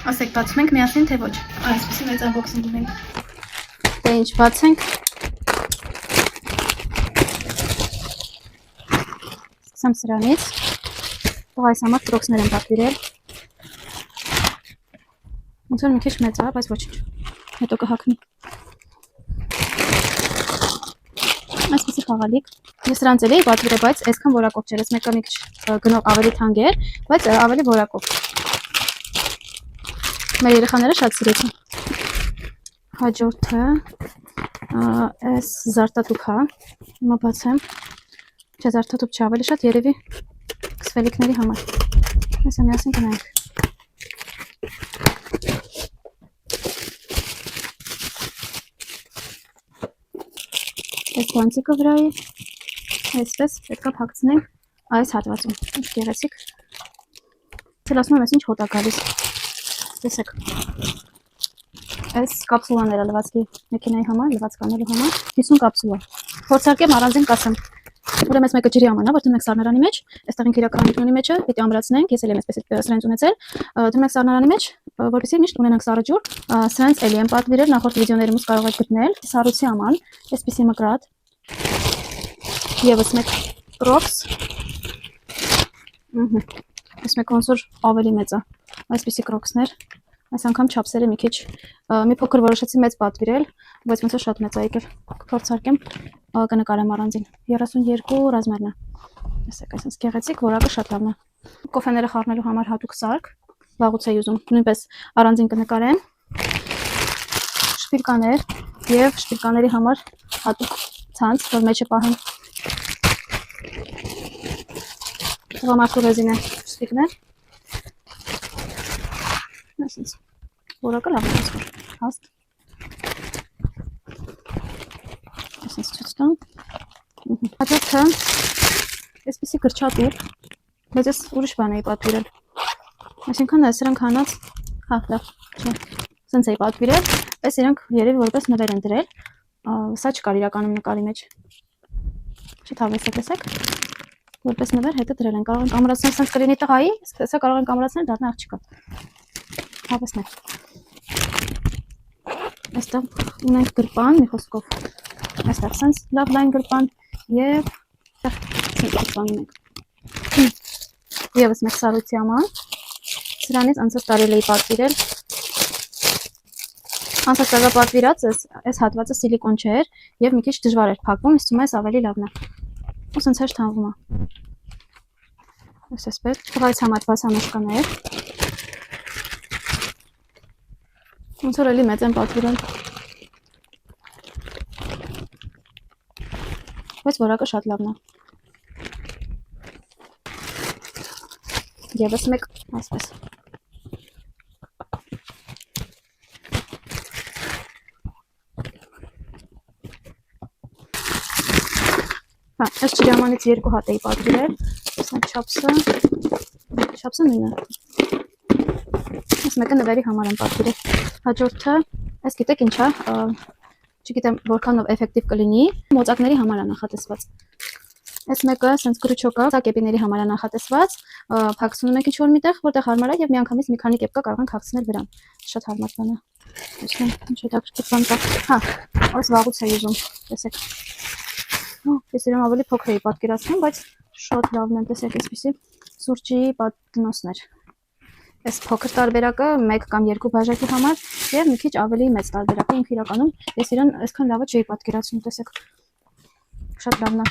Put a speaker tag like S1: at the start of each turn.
S1: Ասեք, բացում ենք միասին, թե ոչ։ Այսպեսի մեծ unboxing ունենք։
S2: Դե ինչ բացենք։ Սկսեմ սրանից։ Այս համար կրոքսներ եմ պատվիրել։ Ոնց որ մի քիչ մեծ է, բայց ոչինչ։ Հետո կհագնի։ Այսպեսի խաղալիք։ Ես սրանց էի պատվիրել, բայց այսքան որակով չէր, այս մեկը մի քիչ գնով ավելի թանկ էր, բայց ավելի որակով։ Մեր երեխաները շատ սիրեցին։ Հաջորդը այս զարտատուփ է։ Հիմա բացեմ։ Չէ, զարտատուփ չէ, ավելի շատ երևի քսվելիքների համար։ Այսա միասին գնանք։ Այս բանտիկը վրայի այսպես պետք է փակցնենք այս հատվածում։ Ինչ գեղեցիկ։ Ցել ասում եմ, այս ինչ հոտ է գալիս։ Տեսեք։ Այս կապսուլաները լվացքի մեքենայի համար, լվացք անելու համար 50 կապսուլա։ Փորձարկեմ առանձին կասեմ։ Ուրեմն այս մեկը ջրի համար է, որ դնենք սառնարանի մեջ, այստեղ ինքը իր կրանիկնունի մեջ է, պիտի ամրացնենք, ես էլ եմ այսպես սրանց ունեցել, դնենք սառնարանի մեջ, որպեսզի միշտ ունենանք սառը ջուր, սրանց էլի եմ պատվիրել նախորդ վիդեոներում կարող եք գտնել, սառույցի համար, այսպեսի մկրատ, եւս մեկ կրոքս, այս մեկը ոնց որ ավելի մեծ է, այսպեսի կրոքսներ, այս անգամ չափսերը մի քիչ, մի փոքր որոշեցի մեծ պատվիրել, բայց ոնց որ շատ մեծ է եկել, կփորձարկեմ կնկարեմ առանձին 32 ռազմերն է, տեսեք, այսպես գեղեցիկ, որակը շատ լավն է, կոֆեները խառնելու համար հատուկ սարք, վաղուց էի ուզում, նույնպես առանձին կնկարեմ, շպիլկաներ եւ շպիլկաների համար հատուկ ցանց, որ մեջը պահեմ, տղամարդու ռեզինե շպիլներ, այսպես որակը լավ է, հաստ, այսպես ցույց տամ, հաջորդը այսպեսի գրչատուփ, բայց ես ուրիշ բան էի պատվիրել, այսինքն սրանք հանած, հա, լավ, չէ, սենց էի պատվիրել, այս իրանք երևի որպես նվեր են դրել, սա չկար իրականում նկարի մեջ, շատ հավես է, տեսեք, որպես նվեր հետը դրել են, կարող ենք ամրացնել սենց կլինի տղայի, սա կարող ենք ամրացնել դառնա աղջիկա, հավեսն է, այստեղ ունենք գրպան, մի խոսքով, այստեղ սենց լավ լայն գրպան և սենց գրպան ունենք, եվս մեկ սառույցի համար, սրանից անցած տարի էի պատվիրել, անցած տարվա պատվիրած այս հատվածը սիլիկոն չէր և մի քիչ դժվար էր փակվում, ինձ թվում է այս ավելի լավն է, ու սենց հեշտ հանվում է, այսպես, տղայից համար վասանոշկաներ, ոնց որ էլի մեծ եմ պատվիրել, բայց որակը շատ լավն է, եվս մեկ այսպես, այս ջրամանից երկու հատ էի պատվիրել, տեսնեք չափսը նույնը, այս մեկը նվերի համար եմ պատվիրել, հաջորդը, այս գիտեք ինչ է, չգիտեմ որքանով էֆեկտիվ կլինի, մոծակների համար է նախատեսված, այս մեկը սենց գրուչոկ է, սա կեպիների համար է նախատեսված, փակցնում ենք ինչ-որ միտեղ, որտեղ հարմար է և միանգամից մի քանի կեպկա կարող ենք հագցնել վրան, շատ հարմար բան է, տեսնեմ, ինչ հետաքրքիր բան կա, հա, այս վաղուց էի ուզում, տեսեք, ես իրեն ավելի փոքր էի պատկերացնում, բայց շատ լավն են, տեսեք, այսպիսի սուրճի պատնոսներ, այս փոքր տարբերակը մեկ կամ երկու բաժակի համար և մի քիչ ավելի մեծ տարբերակը, ինքը իրականում ես իրեն այսքան լավը չէի պատկերացնում, տեսեք, շատ լավն է,